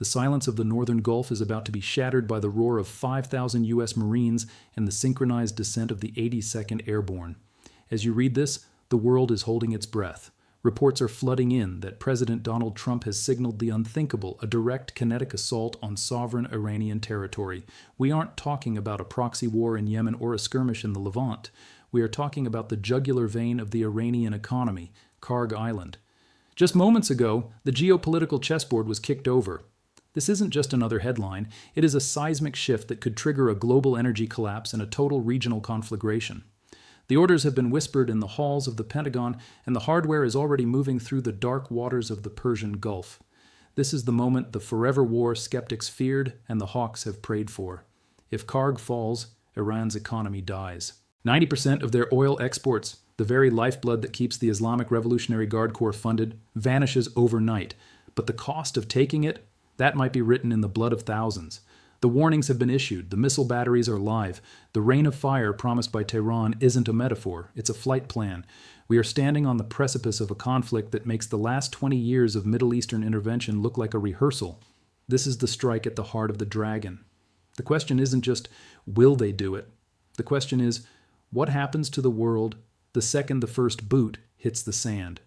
The silence of the northern Gulf is about to be shattered by the roar of 5,000 U.S. Marines and the synchronized descent of the 82nd Airborne. As you read this, the world is holding its breath. Reports are flooding in that President Donald Trump has signaled the unthinkable, a direct kinetic assault on sovereign Iranian territory. We aren't talking about a proxy war in Yemen or a skirmish in the Levant. We are talking about the jugular vein of the Iranian economy, Kharg Island. Just moments ago, the geopolitical chessboard was kicked over. This isn't just another headline. It is a seismic shift that could trigger a global energy collapse and a total regional conflagration. The orders have been whispered in the halls of the Pentagon, and the hardware is already moving through the dark waters of the Persian Gulf. This is the moment the forever war skeptics feared and the hawks have prayed for. If Kharg falls, Iran's economy dies. 90% of their oil exports, the very lifeblood that keeps the Islamic Revolutionary Guard Corps funded, vanishes overnight. But the cost of taking it, that might be written in the blood of thousands. The warnings have been issued, the missile batteries are live. The rain of fire promised by Tehran isn't a metaphor, it's a flight plan. We are standing on the precipice of a conflict that makes the last 20 years of Middle Eastern intervention look like a rehearsal. This is the strike at the heart of the dragon. The question isn't just, will they do it? The question is, what happens to the world the second the first boot hits the sand?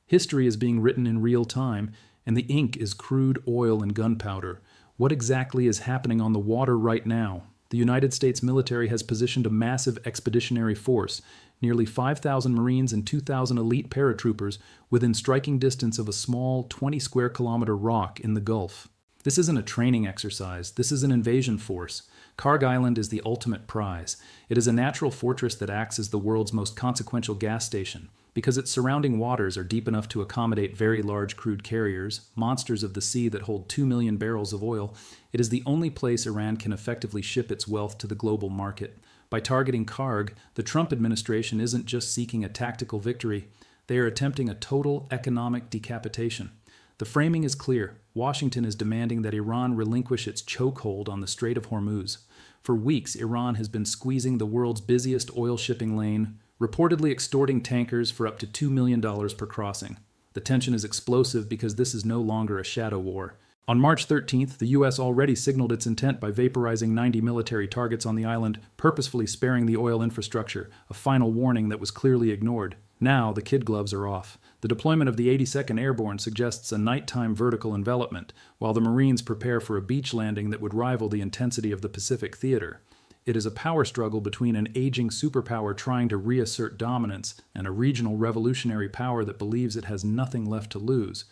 History is being written in real time, and the ink is crude oil and gunpowder. What exactly is happening on the water right now? The United States military has positioned a massive expeditionary force, nearly 5,000 Marines and 2,000 elite paratroopers, within striking distance of a small 20-square-kilometer rock in the Gulf. This isn't a training exercise, this is an invasion force. Kharg Island is the ultimate prize. It is a natural fortress that acts as the world's most consequential gas station. Because its surrounding waters are deep enough to accommodate very large crude carriers, monsters of the sea that hold 2 million barrels of oil, it is the only place Iran can effectively ship its wealth to the global market. By targeting Kharg, the Trump administration isn't just seeking a tactical victory, they are attempting a total economic decapitation. The framing is clear. Washington is demanding that Iran relinquish its chokehold on the Strait of Hormuz. For weeks, Iran has been squeezing the world's busiest oil shipping lane, reportedly extorting tankers for up to $2 million per crossing. The tension is explosive because this is no longer a shadow war. On March 13th, the U.S. already signaled its intent by vaporizing 90 military targets on the island, purposefully sparing the oil infrastructure, a final warning that was clearly ignored. Now, the kid gloves are off. The deployment of the 82nd Airborne suggests a nighttime vertical envelopment, while the Marines prepare for a beach landing that would rival the intensity of the Pacific Theater. It is a power struggle between an aging superpower trying to reassert dominance and a regional revolutionary power that believes it has nothing left to lose.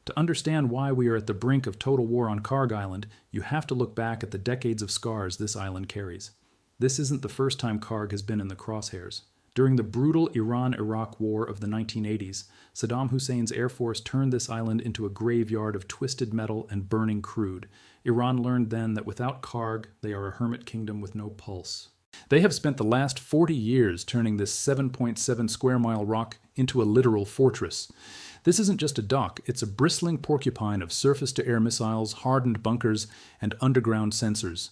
To understand why we are at the brink of total war on Kharg Island, you have to look back at the decades of scars this island carries. This isn't the first time Kharg has been in the crosshairs. During the brutal Iran-Iraq War of the 1980s, Saddam Hussein's Air Force turned this island into a graveyard of twisted metal and burning crude. Iran learned then that without Kharg, they are a hermit kingdom with no pulse. They have spent the last 40 years turning this 7.7 square mile rock into a literal fortress. This isn't just a dock, it's a bristling porcupine of surface-to-air missiles, hardened bunkers, and underground sensors.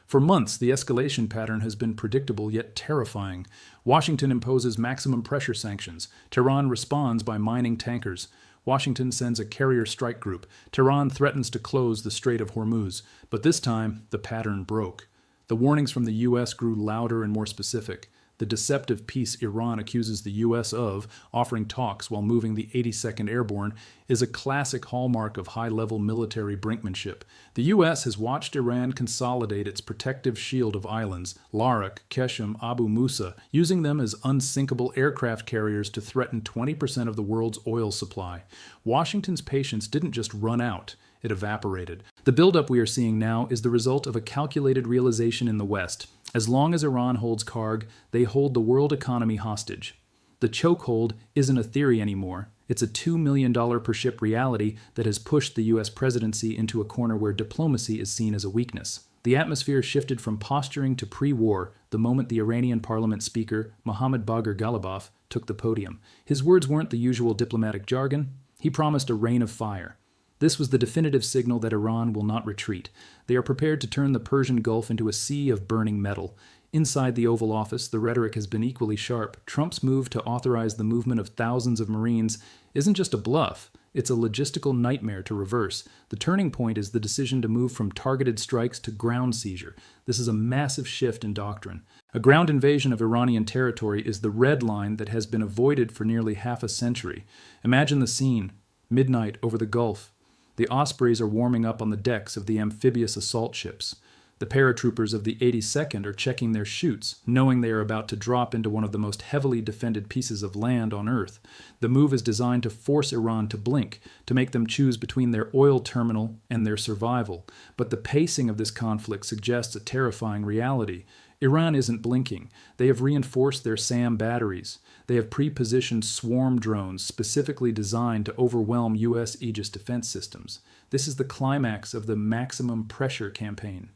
For months, the escalation pattern has been predictable yet terrifying. Washington imposes maximum pressure sanctions. Tehran responds by mining tankers. Washington sends a carrier strike group. Tehran threatens to close the Strait of Hormuz. But this time, the pattern broke. The warnings from the U.S. grew louder and more specific. The deceptive peace Iran accuses the U.S. of, offering talks while moving the 82nd Airborne, is a classic hallmark of high-level military brinkmanship. The U.S. has watched Iran consolidate its protective shield of islands, Larak, Keshem, Abu Musa, using them as unsinkable aircraft carriers to threaten 20% of the world's oil supply. Washington's patience didn't just run out, it evaporated. The buildup we are seeing now is the result of a calculated realization in the West. As long as Iran holds Kharg, they hold the world economy hostage. The chokehold isn't a theory anymore. It's a $2 million per ship reality that has pushed the U.S. presidency into a corner where diplomacy is seen as a weakness. The atmosphere shifted from posturing to pre-war the moment the Iranian parliament speaker, Mohammad Bagher Ghalibaf, took the podium. His words weren't the usual diplomatic jargon. He promised a rain of fire. This was the definitive signal that Iran will not retreat. They are prepared to turn the Persian Gulf into a sea of burning metal. Inside the Oval Office, the rhetoric has been equally sharp. Trump's move to authorize the movement of thousands of Marines isn't just a bluff. It's a logistical nightmare to reverse. The turning point is the decision to move from targeted strikes to ground seizure. This is a massive shift in doctrine. A ground invasion of Iranian territory is the red line that has been avoided for nearly half a century. Imagine the scene. Midnight over the Gulf. The Ospreys are warming up on the decks of the amphibious assault ships. The paratroopers of the 82nd are checking their chutes, knowing they are about to drop into one of the most heavily defended pieces of land on Earth. The move is designed to force Iran to blink, to make them choose between their oil terminal and their survival. But the pacing of this conflict suggests a terrifying reality. Iran isn't blinking. They have reinforced their SAM batteries. They have pre-positioned swarm drones specifically designed to overwhelm U.S. Aegis defense systems. This is the climax of the maximum pressure campaign.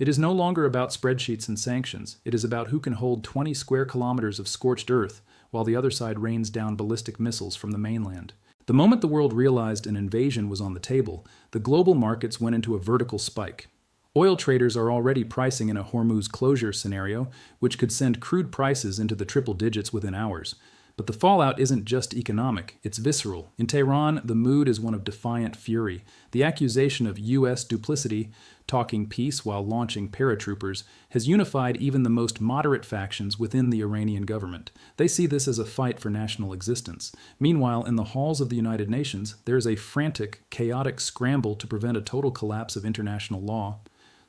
It is no longer about spreadsheets and sanctions. It is about who can hold 20 square kilometers of scorched earth while the other side rains down ballistic missiles from the mainland. The moment the world realized an invasion was on the table, the global markets went into a vertical spike. Oil traders are already pricing in a Hormuz closure scenario, which could send crude prices into the triple digits within hours. But the fallout isn't just economic, it's visceral. In Tehran, the mood is one of defiant fury. The accusation of U.S. duplicity, talking peace while launching paratroopers, has unified even the most moderate factions within the Iranian government. They see this as a fight for national existence. Meanwhile, in the halls of the United Nations, there is a frantic, chaotic scramble to prevent a total collapse of international law.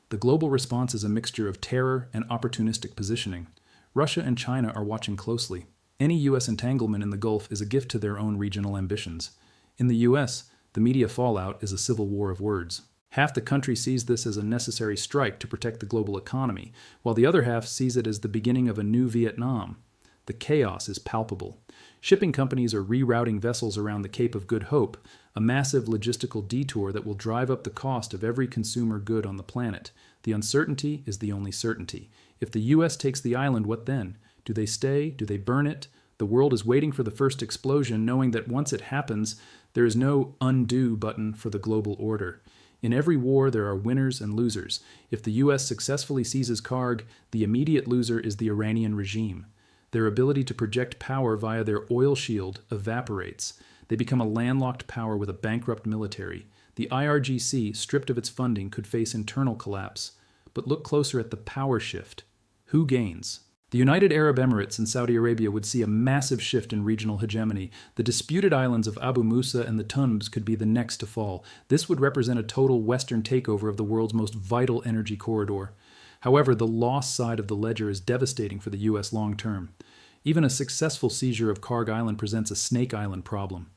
The global response is a mixture of terror and opportunistic positioning. Russia and China are watching closely. Any U.S. entanglement in the Gulf is a gift to their own regional ambitions. In the U.S., the media fallout is a civil war of words. Half the country sees this as a necessary strike to protect the global economy, while the other half sees it as the beginning of a new Vietnam. The chaos is palpable. Shipping companies are rerouting vessels around the Cape of Good Hope, a massive logistical detour that will drive up the cost of every consumer good on the planet. The uncertainty is the only certainty. If the U.S. takes the island, what then? Do they stay? Do they burn it? The world is waiting for the first explosion, knowing that once it happens, there is no undo button for the global order. In every war, there are winners and losers. If the U.S. successfully seizes Kharg, the immediate loser is the Iranian regime. Their ability to project power via their oil shield evaporates. They become a landlocked power with a bankrupt military. The IRGC, stripped of its funding, could face internal collapse. But look closer at the power shift. Who gains? The United Arab Emirates and Saudi Arabia would see a massive shift in regional hegemony. The disputed islands of Abu Musa and the Tumbs could be the next to fall. This would represent a total Western takeover of the world's most vital energy corridor. However, the loss side of the ledger is devastating for the U.S. long term. Even a successful seizure of Kharg Island presents a Snake Island problem.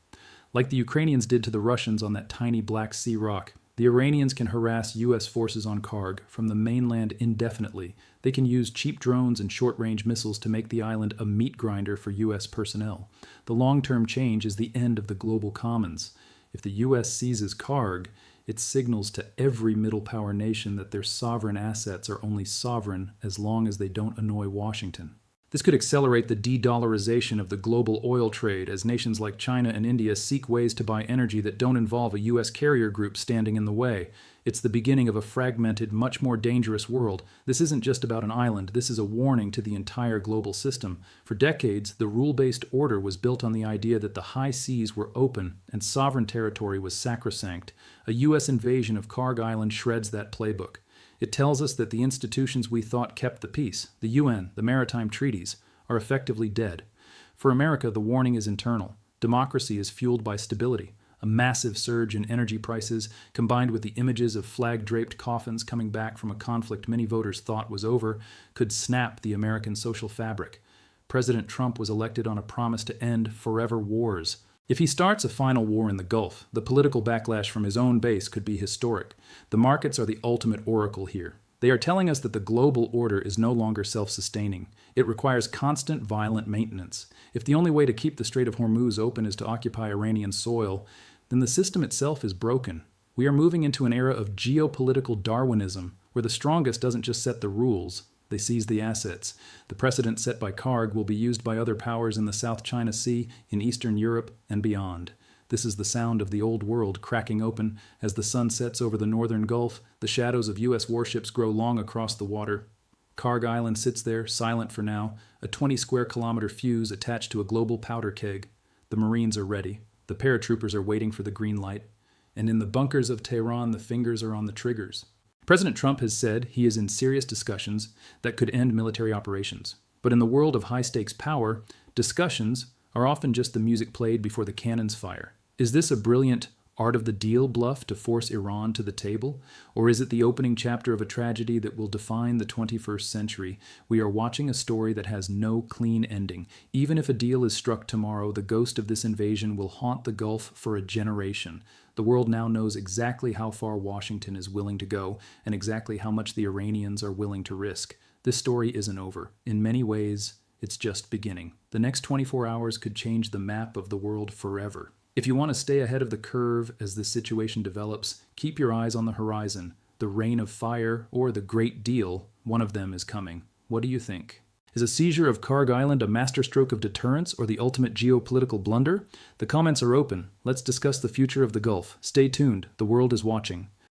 Like the Ukrainians did to the Russians on that tiny Black Sea rock, the Iranians can harass U.S. forces on Kharg from the mainland indefinitely. They can use cheap drones and short-range missiles to make the island a meat grinder for U.S. personnel. The long-term change is the end of the global commons. If the U.S. seizes Kharg, it signals to every middle power nation that their sovereign assets are only sovereign as long as they don't annoy Washington. This could accelerate the de-dollarization of the global oil trade as nations like China and India seek ways to buy energy that don't involve a U.S. carrier group standing in the way. It's the beginning of a fragmented, much more dangerous world. This isn't just about an island. This is a warning to the entire global system. For decades, the rule-based order was built on the idea that the high seas were open and sovereign territory was sacrosanct. A U.S. invasion of Kharg Island shreds that playbook. It tells us that the institutions we thought kept the peace, the UN, the maritime treaties, are effectively dead. For America, the warning is internal. Democracy is fueled by stability. A massive surge in energy prices, combined with the images of flag-draped coffins coming back from a conflict many voters thought was over, could snap the American social fabric. President Trump was elected on a promise to end forever wars. If he starts a final war in the Gulf, the political backlash from his own base could be historic. The markets are the ultimate oracle here. They are telling us that the global order is no longer self-sustaining. It requires constant, violent maintenance. If the only way to keep the Strait of Hormuz open is to occupy Iranian soil, then the system itself is broken. We are moving into an era of geopolitical Darwinism, where the strongest doesn't just set the rules, they seize the assets. The precedent set by Kharg will be used by other powers in the South China Sea, in Eastern Europe, and beyond. This is the sound of the old world cracking open. As the sun sets over the northern Gulf, the shadows of U.S. warships grow long across the water. Kharg Island sits there, silent for now, a 20 square kilometer fuse attached to a global powder keg. The Marines are ready. The paratroopers are waiting for the green light, and in the bunkers of Tehran, the fingers are on the triggers. President Trump has said he is in serious discussions that could end military operations. But in the world of high-stakes power, discussions are often just the music played before the cannons fire. Is this a brilliant art of the deal bluff to force Iran to the table? Or is it the opening chapter of a tragedy that will define the 21st century? We are watching a story that has no clean ending. Even if a deal is struck tomorrow, the ghost of this invasion will haunt the Gulf for a generation. The world now knows exactly how far Washington is willing to go and exactly how much the Iranians are willing to risk. This story isn't over. In many ways, it's just beginning. The next 24 hours could change the map of the world forever. If you want to stay ahead of the curve as this situation develops, keep your eyes on the horizon. The Reign of Fire or the Great Deal, one of them is coming. What do you think? Is a seizure of Kharg Island a masterstroke of deterrence or the ultimate geopolitical blunder? The comments are open. Let's discuss the future of the Gulf. Stay tuned. The world is watching.